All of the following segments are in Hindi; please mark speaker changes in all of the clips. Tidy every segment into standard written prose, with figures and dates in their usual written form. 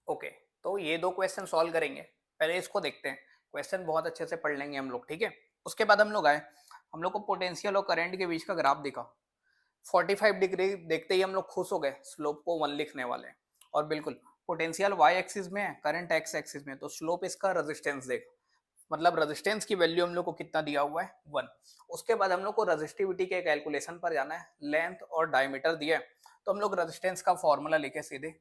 Speaker 1: ओके, तो ये दो क्वेश्चन सॉल्व करेंगे। पहले इसको देखते हैं, क्वेश्चन बहुत अच्छे से पढ़ लेंगे हम लोग, ठीक है। उसके बाद हम लोग आए, हम लोग को पोटेंशियल और करंट के बीच का ग्राफ दिखा, 45 डिग्री देखते ही हम लोग खुश हो गए, स्लोप को 1 लिखने वाले हैं। और बिल्कुल पोटेंशियल वाई एक्सिस में है, करंट एक्स एक्सिस में, तो स्लोप इसका रेजिस्टेंस देगा, मतलब रेजिस्टेंस की वैल्यू हम लोग को कितना दिया हुआ है 1। उसके बाद हम लोग को रेजिस्टिविटी के कैलकुलेशन पर जाना है, लेंथ और डायमीटर दिया है, तो हम लोग रेजिस्टेंस का फॉर्मूला लिखे सीधे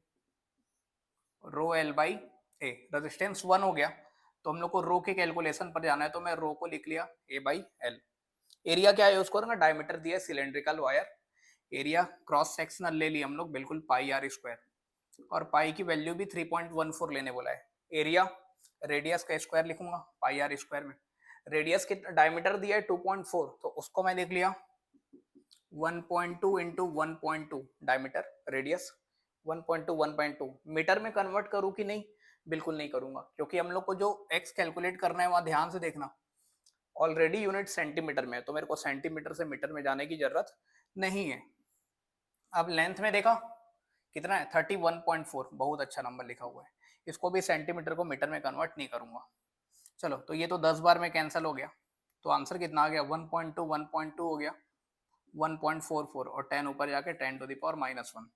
Speaker 1: rho L by A, resistance 1 हो गया, तो हम लोग को रो के कैलकुलेशन पर जाना है, तो मैं रो को लिख लिया ए बाई एल। एरिया क्या यूज करूंगा, डायमीटर दिया cylindrical wire, area cross sectional ले लिया हम लोग बिल्कुल पाई आर स्क्वायर, और पाई की वैल्यू भी 3.14 लेने बोला है। एरिया रेडियस का स्क्वायर लिखूंगा पाई आर स्क्वायर में, रेडियस कितना, डायमीटर दिया है 2.4, तो उसको मैं लिख लिया 1.2 इंटू 1.2 डायमीटर, रेडियस 1.2 1.2। मीटर में कन्वर्ट करूं कि नहीं, बिल्कुल नहीं करूंगा, क्योंकि हम लोग को जो एक्स कैलकुलेट करना है वहां ध्यान से देखना, ऑलरेडी यूनिट सेंटीमीटर में है, तो मेरे को सेंटीमीटर से मीटर में जाने की जरूरत नहीं है। अब लेंथ में देखा कितना है 31.4, बहुत अच्छा नंबर लिखा हुआ है। इसको भी सेंटीमीटर को मीटर में कन्वर्ट नहीं करूंगा। चलो, तो ये तो 10 बार में कैंसिल हो गया, तो आंसर कितना आ गया 1.2 1.2 हो गया 1.44, और 10 ऊपर जाके 10 टू द पावर -1।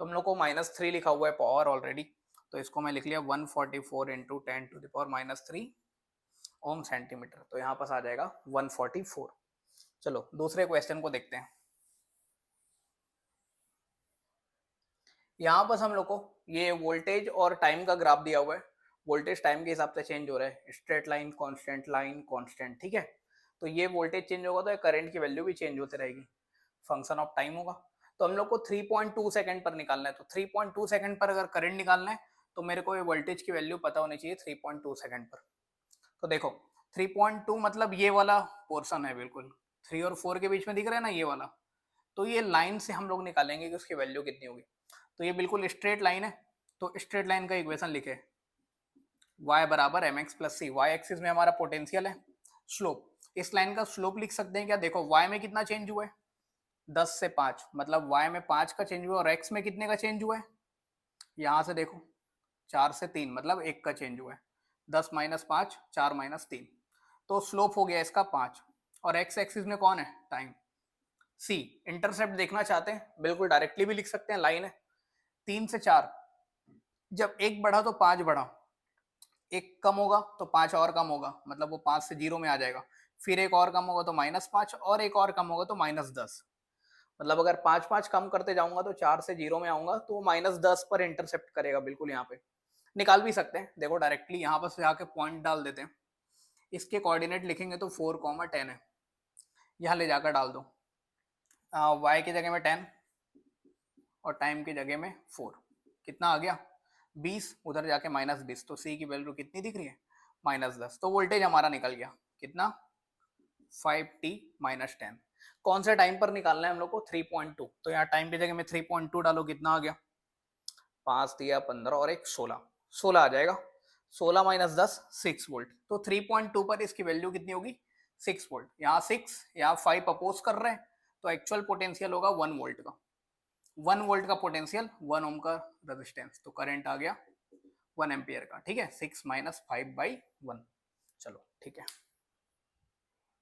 Speaker 1: तो हम लोग को -3 लिखा हुआ है पावर ऑलरेडी, तो इसको मैं लिख लिया 144 into 10 to the power -3 ohm centimetre, तो यहाँ पास आ जाएगा 144। चलो दूसरे क्वेश्चन को देखते हैं। यहाँ पर हम लोग को ये वोल्टेज और टाइम का ग्राफ दिया हुआ है, वोल्टेज टाइम के हिसाब से चेंज हो रहा है, स्ट्रेट लाइन कांस्टेंट, ठीक है। तो ये वोल्टेज चेंज होगा तो करंट की वैल्यू भी चेंज होती रहेगी, फंक्शन ऑफ टाइम होगा। तो हम लोग को 3.2 सेकंड पर निकालना है, तो 3.2 सेकंड पर अगर करंट निकालना है तो मेरे को ये वोल्टेज की वैल्यू पता होनी चाहिए 3.2 सेकंड पर। तो देखो 3.2 मतलब ये वाला पोर्शन है, बिल्कुल 3 और 4 के बीच में दिख रहा है ना ये वाला, तो ये लाइन से हम लोग निकालेंगे कि उसकी वैल्यू कितनी होगी। तो ये बिल्कुल स्ट्रेट लाइन है, तो स्ट्रेट लाइन का इक्वेशन लिखे y बराबर एम एक्स प्लस सी, वाई एक्सिस में हमारा पोटेंशियल है, स्लोप इस लाइन का स्लोप लिख सकते हैं क्या, देखो y में कितना चेंज हुआ है 10 से 5, मतलब y में 5 का चेंज हुआ, और x में कितने का चेंज हुआ है, यहां से देखो 4 से 3, मतलब 1 का चेंज हुआ है, 10 माइनस 5 4 माइनस 3, तो स्लोप हो गया इसका 5। और x एक्सिस में कौन है, टाइम। सी इंटरसेप्ट देखना चाहते हैं, बिल्कुल डायरेक्टली भी लिख सकते हैं, लाइन है 3 से 4, जब 1 बढ़ा तो 5 बढ़ा, 1 कम होगा तो 5 और कम होगा, मतलब वो 5 से 0 में आ जाएगा, फिर 1 और कम होगा तो -5, और 1 और कम होगा तो -10, मतलब अगर 5 5 कम करते जाऊंगा तो 4 से 0 में आऊंगा, तो -10 पर इंटरसेप्ट करेगा, बिल्कुल यहाँ पे निकाल भी सकते हैं। देखो डायरेक्टली यहाँ पर जाके पॉइंट डाल देते हैं, इसके कोऑर्डिनेट लिखेंगे तो 4, 10 है, यहाँ ले जाकर डाल दो, y की जगह में 10 और टाइम की जगह में 4, कितना आ गया 20, उधर जाके -20, तो सी की वैल्यू कितनी दिख रही है -10, तो वोल्टेज हमारा निकल गया कितना 5t-10। कौन से टाइम पर निकालना है हम लोग को 3.2, तो यहाँ टाइम की जगह में 3.2 डालो, कितना आ गया 5 दिया 15 और 1 16, 16 आ जाएगा, 16 माइनस 10 6 वोल्ट, तो 3.2 पर इसकी वैल्यू कितनी होगी 6 वोल्ट, यहाँ 6 यहाँ 5 अपोज कर रहे हैं, तो एक्चुअल पोटेंशियल होगा 1 वोल्ट का, 1 वोल्ट का पोटेंशियल 1 ओम का रेजिस्टेंस, तो करंट आ गया 1 एम्पियर का, ठीक है, 6 - 5/1। चलो ठीक है।